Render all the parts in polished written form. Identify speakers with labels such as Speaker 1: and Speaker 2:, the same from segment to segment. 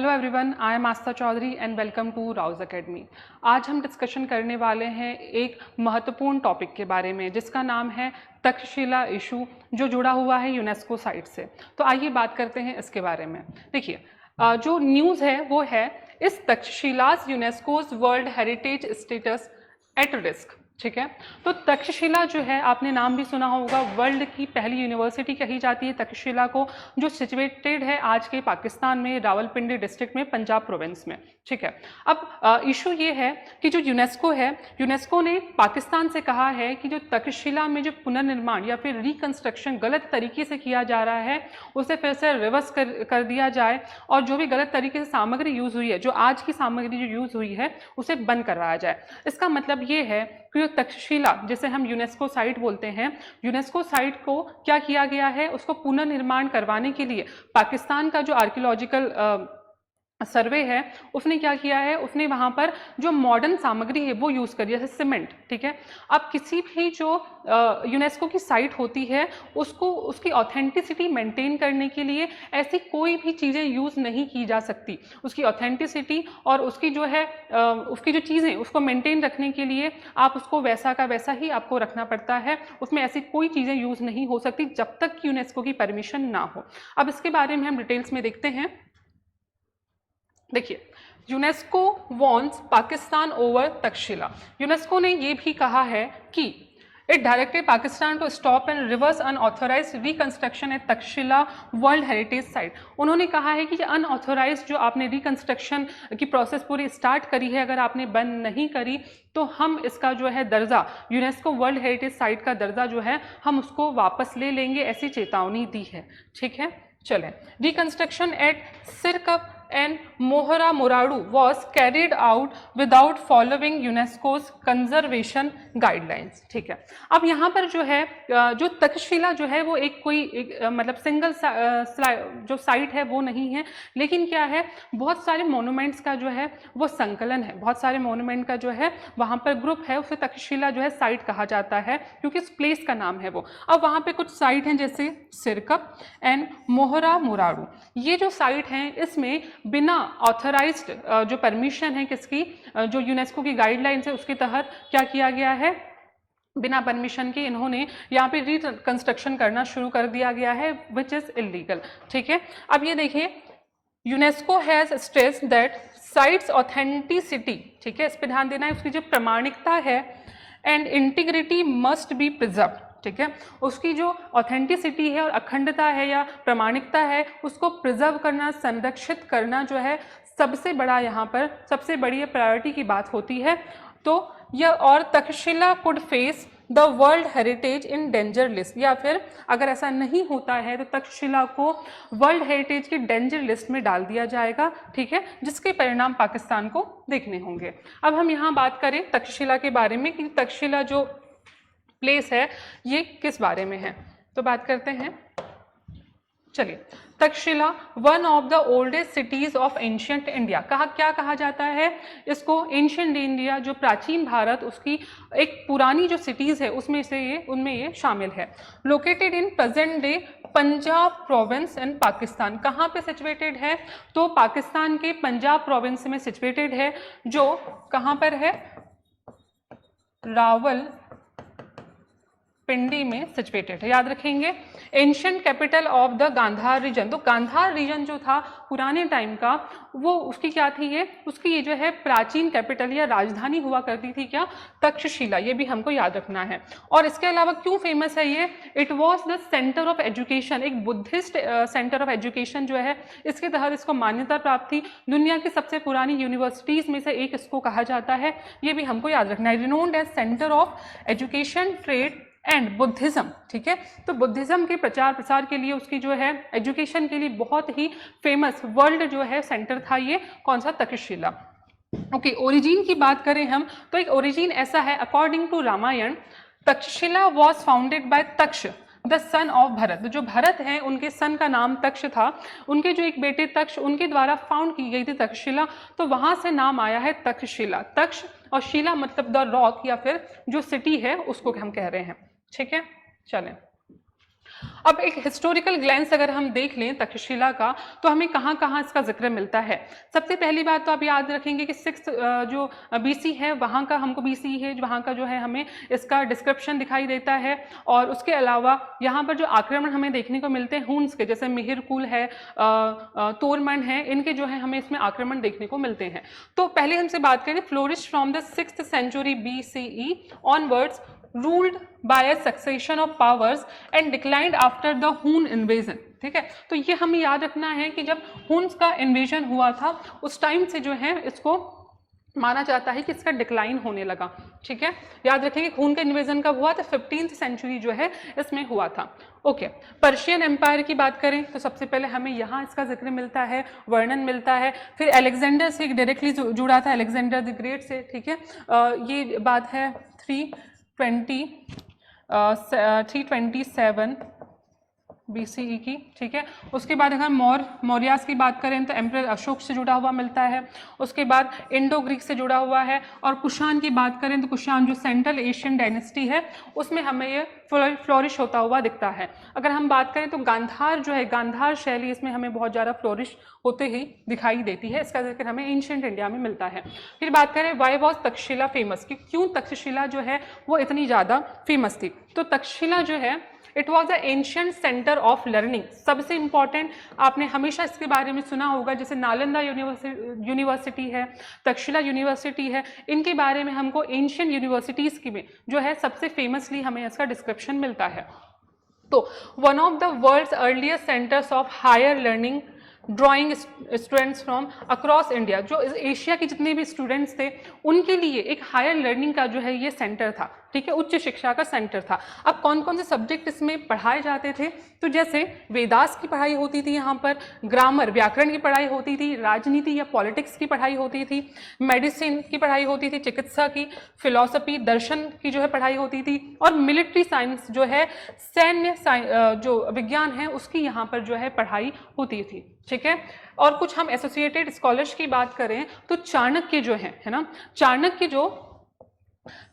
Speaker 1: Hello everyone, I am Aastha Chaudhary and welcome to Rau's academy. आज हम discussion करने वाले हैं एक महत्वपूर्ण टॉपिक के बारे में जिसका नाम है तक्षशिला इशू, जो जुड़ा हुआ है यूनेस्को साइट से। तो आइए बात करते हैं इसके बारे में। देखिए, जो न्यूज़ है वो है इस Takshashila's UNESCO's world heritage status at risk. ठीक है, तो तक्षशिला जो है, आपने नाम भी सुना होगा, वर्ल्ड की पहली यूनिवर्सिटी कही जाती है तक्षशिला को, जो सिचुएटेड है आज के पाकिस्तान में रावलपिंडी डिस्ट्रिक्ट में, पंजाब प्रोविंस में। ठीक है, अब इशू ये है कि जो यूनेस्को है, यूनेस्को ने पाकिस्तान से कहा है कि जो तक्षशिला में जो पुनर्निर्माण या फिर रिकंस्ट्रक्शन गलत तरीके से किया जा रहा है उसे फिर से रिवर्स कर दिया जाए, और जो भी गलत तरीके से सामग्री यूज़ हुई है, जो आज की सामग्री जो यूज़ हुई है उसे बंद करवाया जाए। इसका मतलब ये है कि तक्षशिला, जिसे हम यूनेस्को साइट बोलते हैं, यूनेस्को साइट को क्या किया गया है, उसको पुनर्निर्माण करवाने के लिए पाकिस्तान का जो आर्कियोलॉजिकल सर्वे है उसने क्या किया है, उसने वहाँ पर जो मॉडर्न सामग्री है वो यूज़ करी, जैसे सीमेंट। ठीक है, अब किसी भी जो यूनेस्को की साइट होती है उसको उसकी ऑथेंटिसिटी मेंटेन करने के लिए ऐसी कोई भी चीज़ें यूज़ नहीं की जा सकती। उसकी ऑथेंटिसिटी और उसकी जो है उसकी जो चीज़ें उसको मेंटेन रखने के लिए आप उसको वैसा का वैसा ही आपको रखना पड़ता है। उसमें ऐसी कोई चीज़ें यूज़ नहीं हो सकती जब तक कि यूनेस्को की परमिशन ना हो। अब इसके बारे में हम डिटेल्स में देखते हैं। देखिए, UNESCO wants Pakistan over Takshashila. UNESCO ने ये भी कहा है कि it directed Pakistan to stop and reverse unauthorised reconstruction at Takshashila world heritage site. उन्होंने कहा है कि अनऑथोराइज्ड जो आपने रिकंस्ट्रक्शन की प्रोसेस पूरी स्टार्ट करी है, अगर आपने बंद नहीं करी तो हम इसका जो है दर्जा, यूनेस्को वर्ल्ड हेरिटेज साइट का दर्जा जो है हम उसको वापस ले लेंगे, ऐसी चेतावनी दी है। ठीक है, चलें। Reconstruction at Sirkap and Mohra Moradu was carried out without following UNESCO's conservation guidelines। ठीक है, अब यहाँ पर जो है जो तक्षशिला जो है वो मतलब सिंगल जो साइट है वो नहीं है, लेकिन क्या है, बहुत सारे मोनूमेंट्स का जो है वो संकलन है, बहुत सारे मोनूमेंट का जो है वहाँ पर ग्रुप है, उसे तक्षशिला जो है साइट कहा जाता है क्योंकि इस प्लेस का नाम है वो। अब वहाँ पे कुछ साइट हैं जैसे सिरकप एंड मोहरा मुराडू। ये जो साइट हैं इसमें बिना ऑथराइज्ड जो परमिशन है किसकी, जो यूनेस्को की गाइडलाइंस है उसके तहत क्या किया गया है, बिना परमिशन के इन्होंने यहाँ पे रिकंस्ट्रक्शन करना शुरू कर दिया गया है, विच इज इलीगल। ठीक है, अब ये देखिए, UNESCO has stressed that sites authenticity, ठीक है, इस पर ध्यान देना है, उसकी जो प्रामाणिकता है and integrity must be preserve. ठीक है, उसकी जो ऑथेंटिसिटी है और अखंडता है या प्रामाणिकता है उसको प्रिजर्व करना, संरक्षित करना जो है सबसे बड़ा, यहाँ पर सबसे बड़ी प्रायोरिटी की बात होती है। तो यह, और Takshashila could face the world heritage in danger list, या फिर अगर ऐसा नहीं होता है तो तक्षशिला को वर्ल्ड हेरिटेज की डेंजर लिस्ट में डाल दिया जाएगा। ठीक है, जिसके परिणाम पाकिस्तान को देखने होंगे। अब हम यहाँ बात करें तक्षशिला के बारे में कि तक्षशिला जो प्लेस है ये किस बारे में है, तो बात करते हैं। चलिए, Takshashila one of the oldest cities of ancient India, क्या कहा जाता है इसको, एंशियंट इंडिया, जो प्राचीन भारत, उसकी एक पुरानी जो सिटीज है उसमें से उनमें ये शामिल है। Located in present day Punjab province इन पाकिस्तान। कहाँ पे सिचुएटेड है, तो पाकिस्तान के पंजाब प्रोविंस में सिचुएटेड है, जो कहाँ पर है, रावल पिंडी में सिचुएटेड है, याद रखेंगे। Ancient capital of the Gandhara region, तो गांधार रीजन जो था पुराने टाइम का, वो उसकी क्या थी, ये उसकी ये जो है प्राचीन कैपिटल या राजधानी हुआ करती थी, क्या, तक्षशिला। ये भी हमको याद रखना है। और इसके अलावा क्यों फेमस है ये, it was the centre of education, एक बुद्धिस्ट सेंटर ऑफ एजुकेशन जो है, इसके तहत इसको मान्यता प्राप्त थी। दुनिया की सबसे पुरानी यूनिवर्सिटीज में से एक इसको कहा जाता है, ये भी हमको याद रखना है। Renowned as centre of education, trade and Buddhism. ठीक है, तो बुद्धिज्म के प्रचार प्रसार के लिए, उसकी जो है एजुकेशन के लिए बहुत ही फेमस वर्ल्ड जो है सेंटर था ये, कौन सा, तक्षशिला। ओके, ओरिजिन की बात करें हम तो एक ओरिजिन ऐसा है, according to Ramayana, Takshashila was founded by Taksha the son of Bharat. जो भरत हैं उनके सन का नाम तक्ष था, उनके जो एक बेटे तक्ष, उनके द्वारा फाउंड की गई थी तक्षशिला, तो वहां से नाम आया है तक्षशिला। तक्ष और शिला मतलब द रॉक या फिर जो सिटी है उसको हम कह रहे हैं। ठीक है, चलें। अब एक हिस्टोरिकल ग्लैंस अगर हम देख लें तक्षशिला का, तो हमें कहाँ कहाँ इसका जिक्र मिलता है। सबसे पहली बात तो आप याद रखेंगे कि 6 जो BC है वहाँ का हमको BC है वहाँ का जो है हमें इसका डिस्क्रिप्शन दिखाई देता है। और उसके अलावा यहाँ पर जो आक्रमण हमें देखने को मिलते हैं हुन्स के, जैसे मिहिरकुल है, तोरमन है, इनके जो है हमें इसमें आक्रमण देखने को मिलते हैं। तो पहले हमसे बात करें, flourish from the 6th century BCE onwards, ruled by a succession of powers and declined after the Hun invasion। ठीक है, तो ये हमें याद रखना है कि जब हुन्स का इन्वेजन हुआ था उस टाइम से जो है इसको माना जाता है कि इसका डिक्लाइन होने लगा। ठीक है, याद रखेंगे खून का इन्वेजन कब हुआ था, 15th century जो है इसमें हुआ था। ओके, पर्शियन एम्पायर की बात करें तो सबसे पहले हमें यहाँ इसका जिक्र मिलता है, वर्णन मिलता है। फिर अलेक्जेंडर से डायरेक्टली जुड़ा था, अलेक्जेंडर द ग्रेट से। ठीक है, ये बात है 327 BCE की। ठीक है, उसके बाद अगर मौर्यास की बात करें तो एम्परर अशोक से जुड़ा हुआ मिलता है। उसके बाद इंडो ग्रीक से जुड़ा हुआ है। और कुषाण की बात करें तो कुषाण जो सेंट्रल एशियन डायनेस्टी है उसमें हमें ये फ्लोरिश होता हुआ दिखता है। अगर हम बात करें तो गांधार जो है, गांधार शैली इसमें हमें बहुत ज़्यादा फ्लोरिश होते ही दिखाई देती है। इसका जिक्र हमें एंशिएंट इंडिया में मिलता है। फिर बात करें वाई वॉज तक्षशिला फेमस, कि क्यों तक्षशिला जो है वो इतनी ज़्यादा फेमस थी। तो तक्षशिला जो है it was a ancient centre of learning. सबसे इंपॉर्टेंट आपने हमेशा इसके बारे में सुना होगा, जैसे नालंदा यूनिवर्सिटी है, तक्षशिला यूनिवर्सिटी है, इनके बारे में हमको एंशियंट यूनिवर्सिटीज़ की में जो है सबसे फेमसली हमें इसका डिस्क्रिप्शन मिलता है। तो one of the world's earliest centres of higher learning drawing students from across India, जो एशिया के जितने भी स्टूडेंट्स थे उनके लिए एक हायर लर्निंग का जो है ये सेंटर था। ठीक है, उच्च शिक्षा का सेंटर था। अब कौन कौन से सब्जेक्ट इसमें पढ़ाए जाते थे, तो जैसे वेदास की पढ़ाई होती थी यहाँ पर, ग्रामर व्याकरण की पढ़ाई होती थी, राजनीति या पॉलिटिक्स की पढ़ाई होती थी, मेडिसिन की पढ़ाई होती थी, चिकित्सा की, फिलॉसफी दर्शन की जो है पढ़ाई होती थी, और मिलिट्री साइंस जो है सैन्य जो विज्ञान है उसकी यहाँ पर जो है पढ़ाई होती थी। ठीक है, और कुछ हम एसोसिएटेड स्कॉलर्स की बात करें तो चाणक्य जो है ना,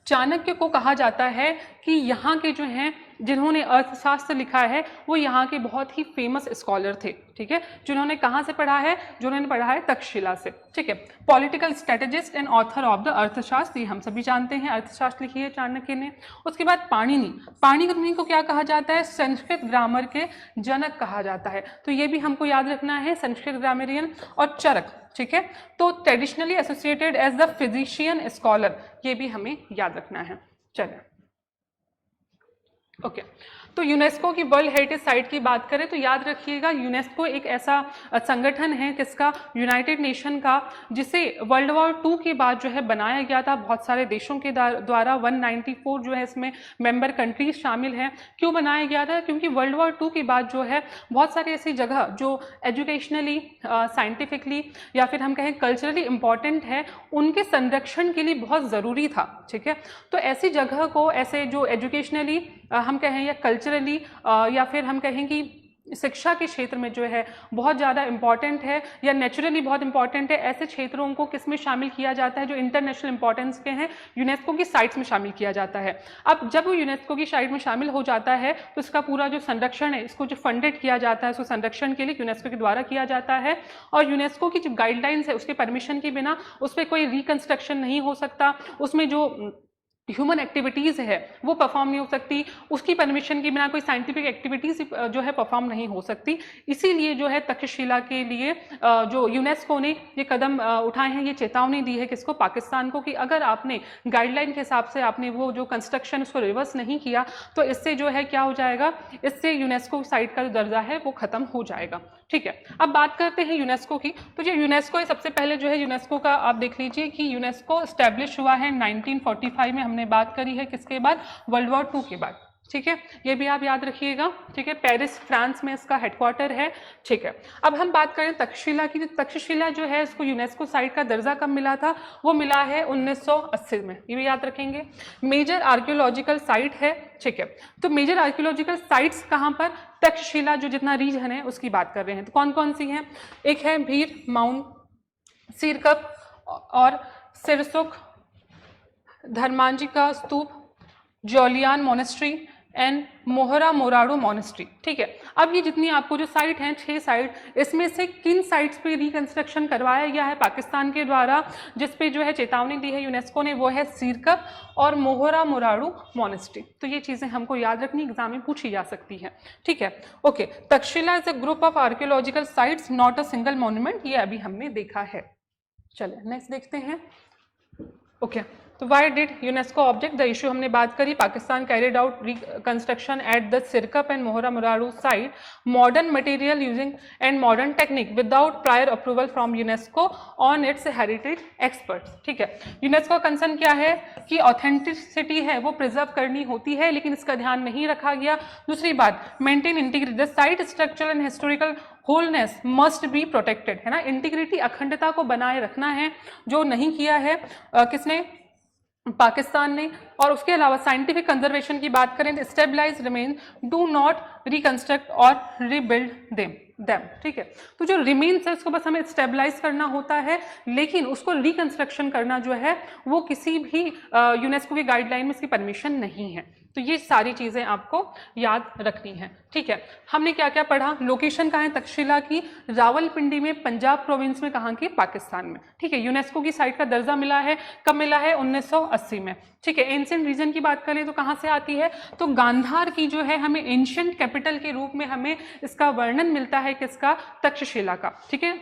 Speaker 1: चाणक्य को कहा जाता है कि यहाँ के जो हैं जिन्होंने अर्थशास्त्र लिखा है वो यहाँ के बहुत ही फेमस स्कॉलर थे। ठीक है, जिन्होंने कहाँ से पढ़ा है, जिन्होंने पढ़ा है तक्षशिला से। ठीक है, political strategist and author of the अर्थशास्त्र, ये हम सभी जानते हैं, अर्थशास्त्र लिखी है चाणक्य ने। उसके बाद पाणिनि को क्या कहा जाता है, संस्कृत ग्रामर के जनक कहा जाता है। तो ये भी हमको याद रखना है, संस्कृत ग्रामरियन। और चरक, ठीक है, तो traditionally associated as the physician scholar, ये भी हमें याद रखना है। चलिए, ओके, तो यूनेस्को की वर्ल्ड हेरिटेज साइट की बात करें तो याद रखिएगा यूनेस्को एक ऐसा संगठन है किसका, यूनाइटेड नेशन का, जिसे वर्ल्ड वॉर 2 के बाद जो है बनाया गया था। बहुत सारे देशों के द्वारा 194 जो है इसमें मेंबर कंट्रीज शामिल हैं। क्यों बनाया गया था, क्योंकि वर्ल्ड वॉर 2 के बाद जो है बहुत सारी ऐसी जगह जो एजुकेशनली, साइंटिफिकली या फिर हम कहें कल्चरली इम्पॉर्टेंट है, उनके संरक्षण के लिए बहुत ज़रूरी था। ठीक है, तो ऐसी जगह को, ऐसे जो एजुकेशनली हम कहें या कल्चरली या फिर हम कहें कि शिक्षा के क्षेत्र में जो है बहुत ज़्यादा इम्पॉर्टेंट है या नेचुरली बहुत इम्पॉर्टेंट है, ऐसे क्षेत्रों को किस में शामिल किया जाता है जो इंटरनेशनल इंपॉर्टेंस के हैं, यूनेस्को की साइट्स में शामिल किया जाता है। अब जब वो यूनेस्को की साइट में शामिल हो जाता है तो इसका पूरा जो संरक्षण है, इसको जो फंडेड किया जाता है उसको संरक्षण के लिए यूनेस्को के द्वारा किया जाता है। और यूनेस्को की जो गाइडलाइंस है उसके परमिशन के बिना उस पर कोई रिकंस्ट्रक्शन नहीं हो सकता, उसमें जो ह्यूमन एक्टिविटीज़ है वो परफॉर्म नहीं हो सकती, उसकी परमिशन के बिना कोई साइंटिफिक एक्टिविटीज़ जो है परफॉर्म नहीं हो सकती। इसीलिए जो है तक्षशिला के लिए जो यूनेस्को ने ये कदम उठाए हैं, ये चेतावनी दी है किसको, पाकिस्तान को, कि अगर आपने गाइडलाइन के हिसाब से आपने वो जो कंस्ट्रक्शन उसको रिवर्स नहीं किया तो इससे जो है क्या हो जाएगा, इससे यूनेस्को साइट का जो दर्जा है वो ख़त्म हो जाएगा। ठीक है, अब बात करते हैं यूनेस्को की। तो जो यूनेस्को है, सबसे पहले जो है यूनेस्को का आप देख लीजिए कि यूनेस्को स्टैब्लिश हुआ है 1945 में, हमने बात करी है किसके बाद, वर्ल्ड वॉर 2 के बाद। ठीक है, ये भी आप याद रखिएगा। ठीक है, पेरिस फ्रांस में इसका हेडक्वार्टर है। ठीक है, अब हम बात करें तक्षशिला की। तक्षशिला जो है इसको यूनेस्को साइट का दर्जा कब मिला था, वो मिला है 1980 में, ये भी याद रखेंगे। मेजर आर्कियोलॉजिकल साइट है। ठीक है, तो मेजर आर्कियोलॉजिकल साइट्स कहाँ पर, तक्षशिला जो जितना रीजन है उसकी बात कर रहे हैं। तो कौन कौन सी हैं, एक है भीर माउंट, सिरकप और सिरसुख, धर्मांजी का स्तूप, जॉलियान मोनेस्ट्री एंड मोहरा मोरारू मॉनेस्ट्री। ठीक है, अब ये जितनी आपको जो साइट हैं 6 साइट, इसमें से किन साइट्स पे रिकंस्ट्रक्शन करवाया गया है पाकिस्तान के द्वारा, जिस पे जो है चेतावनी दी है यूनेस्को ने, वो है सिरकप और मोहरा मोरारू मॉनेस्ट्री। तो ये चीज़ें हमको याद रखनी, एग्जाम में पूछी जा सकती है। ठीक है, okay. Takshashila is a group of archaeological sites, not a single monument, ये अभी हमने देखा है। चलिए नेक्स्ट देखते हैं। ओके, तो why did UNESCO object, the issue हमने बात करी। Pakistan carried out reconstruction at the Sirkap and Mohra Moradu site, modern material using and modern technique without prior approval from UNESCO on its heritage experts. ठीक है, यूनेस्को का concern क्या है कि ऑथेंटिसिटी है वो प्रिजर्व करनी होती है, लेकिन इसका ध्यान नहीं रखा गया। दूसरी बात, maintain integrity, the site structural and historical wholeness must be protected, है ना, इंटीग्रिटी अखंडता को बनाए रखना है, जो नहीं किया है किसने, पाकिस्तान ने। और उसके अलावा साइंटिफिक कंजर्वेशन की बात करें तो stabilise remain, do not reconstruct और रीबिल्ड देम। ठीक है, तो जो रिमेन्स है उसको बस हमें स्टेबलाइज करना होता है, लेकिन उसको रिकंस्ट्रक्शन करना जो है वो किसी भी यूनेस्को की गाइडलाइन में इसकी परमिशन नहीं है। तो ये सारी चीज़ें आपको याद रखनी है। ठीक है, हमने क्या क्या पढ़ा, लोकेशन कहाँ है तक्षशिला की, रावलपिंडी में, पंजाब प्रोविंस में, कहाँ की, पाकिस्तान में। ठीक है, यूनेस्को की साइट का दर्जा मिला है, कब मिला है, 1980 में। ठीक है, एंशिएंट रीजन की बात करें तो कहाँ से आती है, तो गांधार की जो है हमें एंशिएंट कैपिटल के रूप में हमें इसका वर्णन मिलता है, किसका, तक्षशिला का। ठीक है,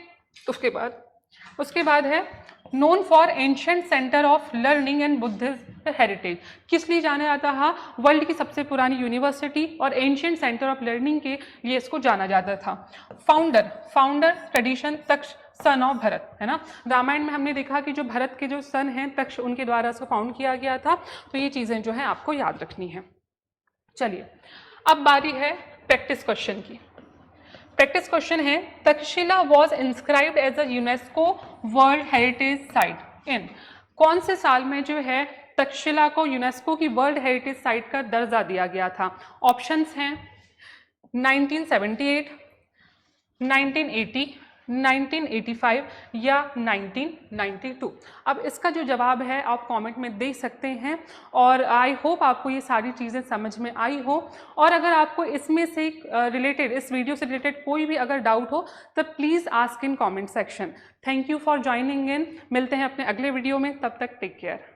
Speaker 1: उसके बाद है known for ancient centre of learning and Buddhism heritage, किस लिए जाना जाता था, वर्ल्ड की सबसे पुरानी यूनिवर्सिटी और एंशिएंट सेंटर ऑफ लर्निंग के लिए इसको जाना जाता था। Founder tradition, Taksha son of Bharat, है ना, रामायण में हमने देखा कि जो भरत के जो सन हैं तक्ष, उनके द्वारा इसको फाउंड किया गया था। तो ये चीज़ें जो है आपको याद रखनी है। चलिए, अब बारी है प्रैक्टिस क्वेश्चन की। प्रैक्टिस क्वेश्चन है, Takshashila was inscribed as a UNESCO world heritage site in, कौन से साल में जो है तक्षशिला को यूनेस्को की वर्ल्ड हेरिटेज साइट का दर्जा दिया गया था। ऑप्शंस हैं 1978, 1980, 1985 या 1992। अब इसका जो जवाब है आप कमेंट में दे सकते हैं, और आई होप आपको ये सारी चीज़ें समझ में आई हो। और अगर आपको इसमें से रिलेटेड, इस वीडियो से रिलेटेड कोई भी अगर डाउट हो तो please ask in comment section. Thank you for joining in, मिलते हैं अपने अगले वीडियो में, तब तक टेक केयर।